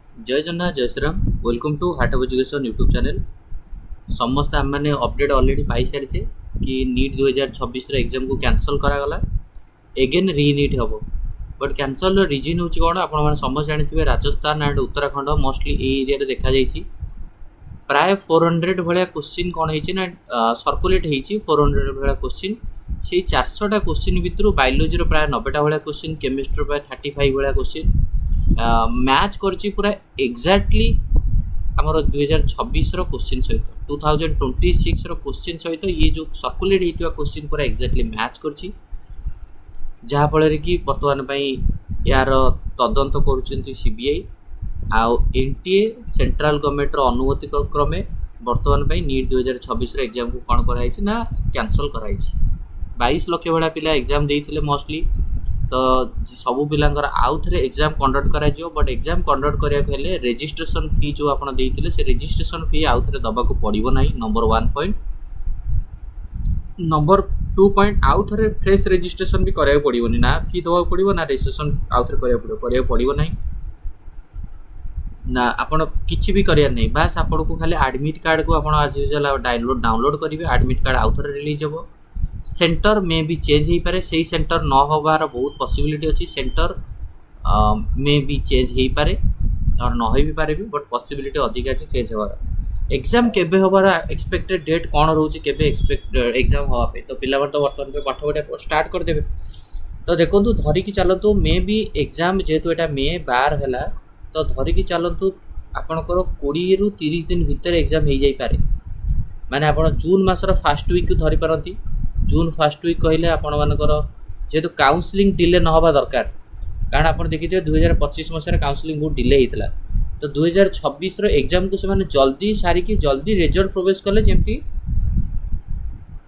जय जगन्नाथ जय Shriram welcome to heart of education YouTube channel. समस्त आम मैंने अपडेट ऑलरेडी पाई सारी कि नीट 2026 एग्जाम को कैंसल करागला एगेन रीनीट हम बट कैंसल रिजन हूँ कौन आप समस्त जानते Rajasthan and Uttarakhand mostly area देखा प्राय 400 भाया क्वेश्चन कौन है सर्कुलेट हो 400 भाया क्वेश्चन से 400टा क्वेश्चन भितर बायोलोजी प्राय 90टा भाया क्वेश्चन केमिस्ट्री प्राय 35 भाया क्वेश्चन मैच करची पूरा एग्जैक्टली आमर 2026 क्वेश्चन सहित 2026 क्वेश्चन सहित ये जो सर्कुलेट होता क्वेश्चन पूरा एग्जैक्टली मैच करची जहाँफल कि बर्तमान यार तदंत कर सीबीआई आउ एनटीए सेंट्रल गवर्नमेंट अनुमति क्रमे बर्तमान नीट 2026 एग्जाम को कौन कराई ना कैंसल कराई 22 लाख भाया पिला एग्जाम देते मोस्टली तो सबू पिलांकर आउ थे एग्जाम कंडक्ट करा बट एग्जाम कंडक्ट कराया रेजिस्ट्रेशन फी जो आप देते से रेजिस्ट्रेशन फी आउ थे दबाक पड़ो ना नंबर 1 पॉइंट नंबर 2 पॉइंट आउ थे फ्रेश रेजिस्ट्रेशन भी कराया पड़ोनी ना फी दबाक पड़ो ना रेजिस्ट्रेशन आउ थे कराया पड़ो ना ना आपण किसी भी करार नहीं बास आपन को खाली एडमिट कार्ड को आप आज डाउनलोड करेंगे एडमिट कार्ड आउ थे रिलीज हम सेंटर मे भी चेंज हो पारे से सेंटर न होबार बहुत पॉसिबिलिटी अच्छी सेंटर मे भी चेंज हो पारे और न हो भी पारे भी बट पॉसिबिलिटी अधिक अच्छी चेंज होबार एग्जाम केबे होबार एक्सपेक्टेड डेट कौन रोचे केबे एक्सपेक्ट एग्जाम होवापे तो पिला तो बर्तमान पे पाठ पढ़ा स्टार्ट करदेवे तो देखो धरिकी चलतु मे भी एग्जाम जेहेतु यहाँ मे 12 है तो धरिकी चलतु आपणकर 20 रु 30 दिन भितर एग्जाम हो जाए माने आप जून मासर फास्ट वीक धरी पारती जून फास्ट वीक कहले आपण मानकर जेहेतु काउंसलिंग डिले न होबा दरकार कारण आप देखिए 2025 मसीह काउंसलिंग बहुत डिले होता तो 2026 एग्जाम को से जल्दी सारिकी जल्दी रिजल्ट प्रोवाइड कले जमती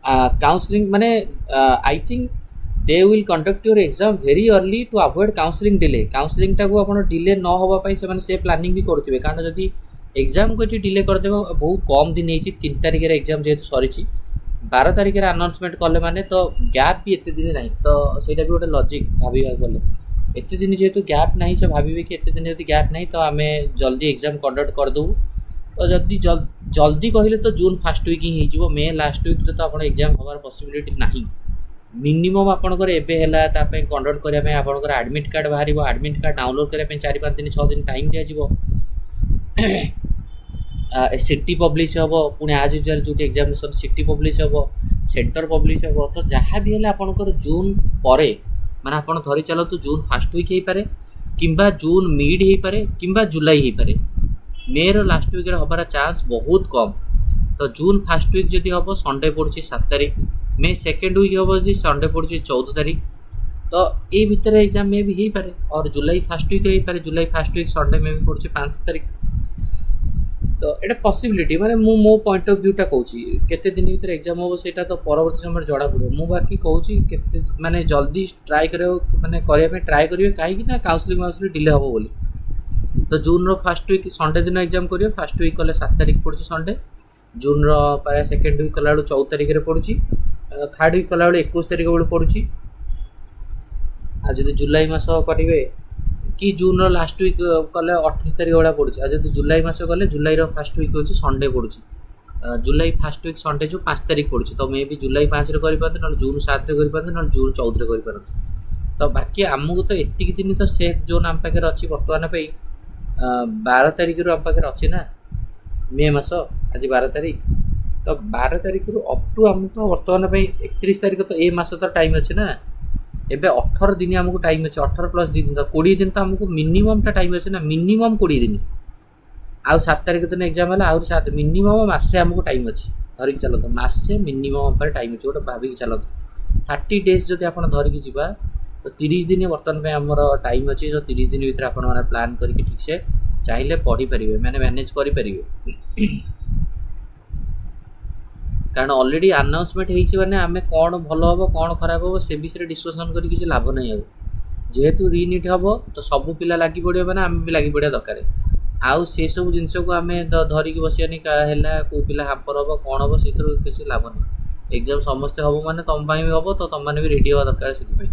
काउंसलिंग माने I think they will conduct your exam very early to avoid counselling delay counselling टाक आप डिले न होगापी से प्लानिंग भी करुवे कारण जदि एग्जाम को ये डिले करदेव बहुत कम दिन होती 3 तारिख एग्जाम जेहेतु सरी 12 तारिख अनाउंसमेंट कले माने तो गैप भी एत दिन ना तो सहीटा भी गोटे लॉजिक भाभी गले एत दिन जेहेतु गैप ना से भावे कि एत दिन यदि गैप ना तो आम जल्दी एग्जाम कंडक्ट करदे तो जल्दी जल्दी कहले तो जून फास्ट वीक ही हो मे लास्ट वीक तो आप एग्जाम हमार पॉसिबिलिटी ना मिनिमम आपंकर एवं कंडक्ट करने आपंकर एडमिट कार्ड बाहर एडमिट कार्ड डाउनलोड करने 4-5 दिन 6 दिन टाइम दिज्व सिटी पब्लिश हम पुणी आज यूजुअल जो एग्जामिनेशन सिटी पब्लिश हम सेंटर पब्लिश हम तो जहाँ भी है आपंकर जून पर माने आप धरी चलतु जून फास्ट वीक हो पारे किंबा जून मिड हो पारे किंबा जुलाई हो पारे मे लास्ट वीक हबार चांस बहुत कम तो जून फास्ट वीक जदि हम संडे पड़ुछि 7 तारिख मे सेकेंड वीक हम जी संडे पड़ुछि 14 तारिख तो ये भितर एग्जाम में भी हो पारे और जुलाई फास्ट वीक हो पारे जुलाई फास्ट वीक संडे में भी पड़ुछि 5 तारिख तो ये पॉसिबिलिटी माने मो पॉइंट ऑफ व्यूटा कहूँ केते दिन भीतर एग्जाम हम से तो परवर्ती समय जड़ा पड़ो मु बाकी कहूँ माने जल्दी ट्राए माने ट्राए करेंगे कहीं काउंसलिंग डिले हम बोली तो जून फास्ट वीक संडे दिन एग्जाम करेंगे फास्ट वीक कले 7 तारिख पड़ुछि संडे जून प्राय सेकेंड वीक कला 14 तारिख पड़ुछि थर्ड वीक कला 21 तारिख बेलू पड़ुछि आज जब जुलाई मास करेंगे कि जून लास्ट वीक कले 28 तारिख भाया पड़ुछि आज जब जुलाई मास कले जुलाई फास्ट वीक होची संडे पड़ुछि जुलाई फास्ट वीक संडे जो 5 तारिख पड़ुछि तो मे भी जुलाई 5 रे करि पारते न जून 7 रे करि पारते न जून 14 रे करि पारते तो बाकी आमको तो एतिक दिन तो सेफ जोन आम पाखे अच्छी बर्तमान 12 तारिख रु आम पाखे अच्छी ना मे मास आज 12 तारिख तो 12 तारिख रु अप टू आम तो बर्तमान 31 तारिख तो ए मास तो टाइम अच्छे ना एबे 18 दिन आमको टाइम अच्छे 18 प्लस दिन तो 20 दिन तो आमको मिनिमम टा टाइम अच्छे ना मिनिमम 20 दिन आउ 7 तारिख दिन एग्जाम है आउ 7 मिनिमम मासे आमको टाइम अच्छे धरिकी चलत मासे मिनिमम पर टाइम अच्छे गोटे भाविकी चलत 30 डेज जब आप धरिकी जावा तो 30 दिन बर्तमान आमर टाइम अच्छे जो 30 दिन भीतर आप प्लान करके ठीक से चाहिए पढ़ी पारे मैंने मैनेज करें कारण ऑलरेडी अनाउंसमेंट होने आम कौन भल हम कौन खराब हम से विषय डिस्कसन कर किसी लाभ नहीं अब जेहेतु रीनीट हम तो सबू पिला लगी पड़े मैंने आम भी लगी पड़ा दरकार आउ से सब जिनस को आम धरिकी बसियानी कौ पिला हाम्पर हम कौन हम से किसी लाभ नहीं एग्जाम समस्ते हम मैंने तुम भी हम तो तुम मैंने भी रेडी हवा दरकार से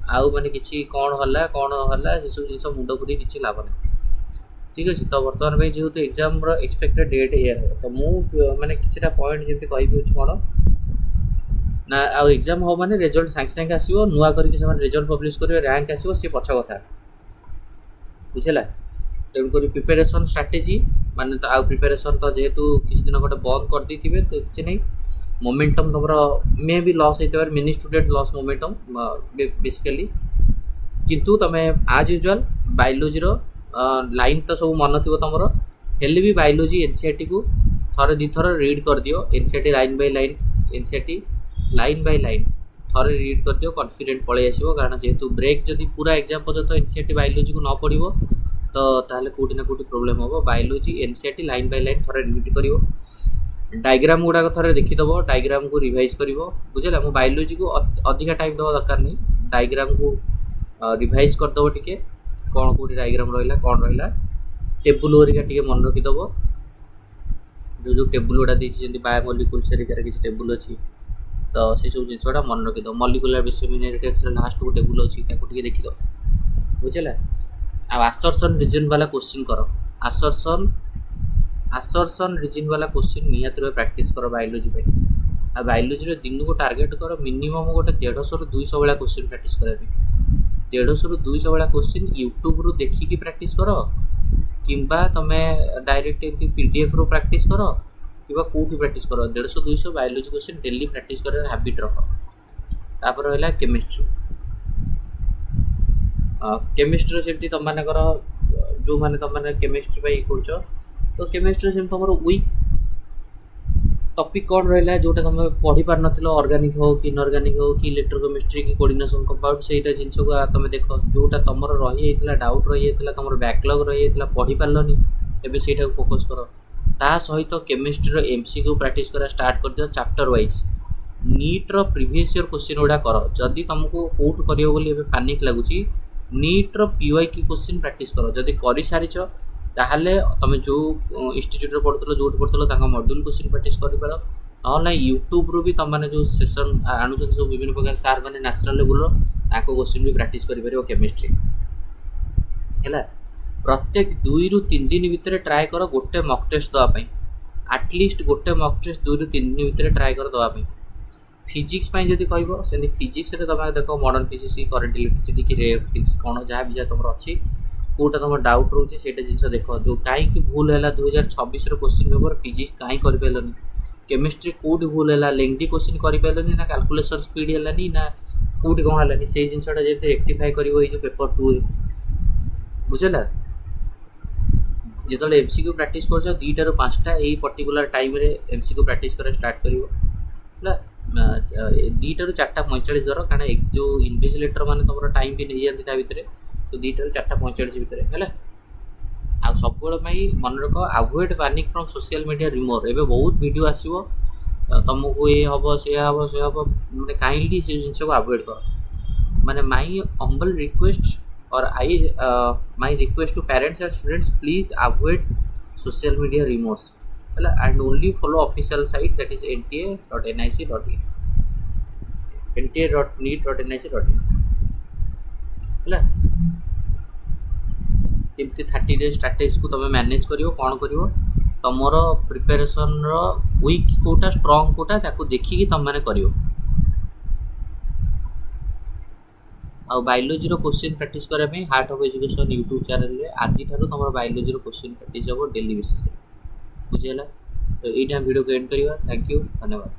आउ मैंने किसी कौन है कौन ना से सब जिन मुंड पूरी किसी लाभ नहीं ठीक अच्छे। तो बर्तमान में जेहेतु एग्जाम एक्सपेक्टेड डेट एयर है तो मुझे माने किछटा पॉइंट जमी कहि कौन ना आउ एग्जाम हो माने रिजल्ट सांगे सांगे आसो नुआ करके रिजल्ट पब्लिश करेंगे रैंक आसो सी पछ कथा बुझेगा। तेणुक प्रिपेरेसन स्ट्राटेजी माने तो आउ प्रिपेरेसन तो जेहेतु किसी दिन गोटे बंद कर दी थे तो किसी नहीं मोमेंटम तुम मे भी लॉस होते पारे many student loss momentum basically किंतु तुम आज यूजुआल बायोलोजी लाइन तो सब मन थी तुम हेल्ले भी बायोलोजी एनसीईआरटी को थरे दी थर रीड कर दियो NCERT line by line NCERT line by line थरे रीड कर दियो कॉन्फिडेंट पलि आसो कारण जेहेतु ब्रेक जदि पूरा एग्जाम पर्यंत एनसीईआरटी बायोलोजी को न पढ़ो तो ताहले कोटी ना कोटी प्रोब्लेम हम biology NCERT line by line थरे रीड करिवो डायग्राम गुड़ाक थरे देखीदेव डायग्राम को रिवाइज कर बुझेगा। मो बायोलोजी को अधिका टाइम देवा दरकार नहीं डायग्राम को रिवाइज करदेव टे कौन कौटी डायग्राम रहा कौन रहा टेबुल हरिका टे मन रखीदेव जो जो टेबुल गुड़ा देखिए बायोमोलिकुल्स हरिकार किसी टेबुल अच्छी तो से सब जिनसा मन रखीदेव मॉलिक्यूलर बेसिस लास्ट को टेबुल अच्छी देखीदेव बुझेगा। आसर्सन रिजन वाला क्वेश्चन कर आसर्सन रिजन वाला क्वेश्चन निहत प्रैक्टिस कर बायोलोजी आ बायोलोजी दिन को टार्गेट कर मिनिमम गोटे 150 ରୁ 200 वाला क्वेश्चन प्रैक्टिस करने 150 ରୁ 200 वाला क्वेश्चन यूट्यूब रू देखिकी प्रैक्टिस कर किंबा तुम डायरेक्ट पीडीएफ रू प्रैक्टिस कर कि कौटी प्रैक्टिस कर 150-200 बायोलोजी क्वेश्चन डेली प्रैक्टिस कर हैबिट रख। तापर रहा केमिस्ट्री केमिस्ट्री सेमती तुम मानकर जो मैंने तुम मैंने केमिस्ट्री कर तो केमिस्ट्री से तुम वीक टॉपिक कौन रहा जोटा तुम पढ़ी पार न ऑर्गेनिक हो कि इनऑर्गेनिक हो कि इलेक्ट्रोकेमिस्ट्री कि कोऑर्डिनेशन कंपाउंड से जिनस को तुम देख जोटा तुम रही डाउट रही तुम बैकलॉग रही पढ़ी पार्लनी एवं से फोकस कर ता सहित केमिस्ट्री एमसीक्यू प्रैक्टिस करा स्टार्ट कर दियो चैप्टर वाइज नीट रो प्रीवियस ईयर क्वेश्चन गुड़ा कर जदि तुमको कोट करियो बोली एबे पैनिक लागुची नीट रो पीवाई की क्वेश्चन प्रैक्टिस कर जदि कर सारीच ताहले तुम जो इंस्टीट्यूट पढ़ुल जो पढ़ुल मॉड्यूल क्वेश्चन प्रैक्टिस कर ना यूट्यूब रू भी तुमने जो सेसन आणुन सब विभिन्न प्रकार सार मैंने नेशनल लेवल क्वेश्चन भी प्रैक्टिस कर केमिस्ट्री है। प्रत्येक 2 ରୁ 3 दिन भितर ट्राए कर गोटे मॉक टेस्ट देवाई आटलिस्ट गोटे मॉक टेस्ट 2 ରୁ 3 दिन भितर ट्राए कर देवाई फिजिक्स जब कह से फिजिक्स तुम देख मॉडर्न फिजिक्स करेन्ट इलेक्ट्रिसिटी कि रेटिक्स कौन जहाँ भी तुम अच्छी कौटा तुम डाउट रोचे से जिन देख जो कहीं भूल है 2026 क्वेश्चन पेपर फिजिक्स कहीं कर केमिस्ट्री कौटी भूल है लेंथी क्वेश्चन कर ना कैलकुलेशन स्पीड है ना कौटी कौन है से जिनसा जब रेक्टिफाई कर जो पेपर 2 बुझेगा। जो एमसीक्यू प्रैक्टिस कर 2टा ରୁ 5ଟା यही पर्टिकुलर टाइम रे एमसीक्यू प्रैक्टिस कर स्टार्ट कर 2टा ରୁ 4ଟା 45 धर कारण जो इन्विजिलेटर मैंने तुम टाइम भी नहीं जाती भितर तो 2टा ରୁ 4ଟା 45 भितर है आ सब मन रख avoid panic from social media rumour एवं बहुत वीडियो आसो तुमको ये हम से हम मैंने काइंडली से जिन को अवॉइड कर माने माई हम्बल रिक्वेस्ट और my request to parents and students please avoid social media remorse and only follow official site that is nta.nic.in nta.nic.in है केमती 30 days स्ट्रैटेजी को तुम मैनेज करियो कौन करियो तुमर प्रिपरेशन वीक कोटा स्ट्रॉन्ग कोटा ताको देखिकी तुम माने करियो आ बायोलोजी क्वेश्चन प्रैक्टिस करने heart of education YouTube channel रे आज तुम बायोलोजी क्वेश्चन प्रैक्टिस हम डेली बेसिस बुझेगा। तो यहाँ वीडियो को एंड करवा। थैंक यू धन्यवाद।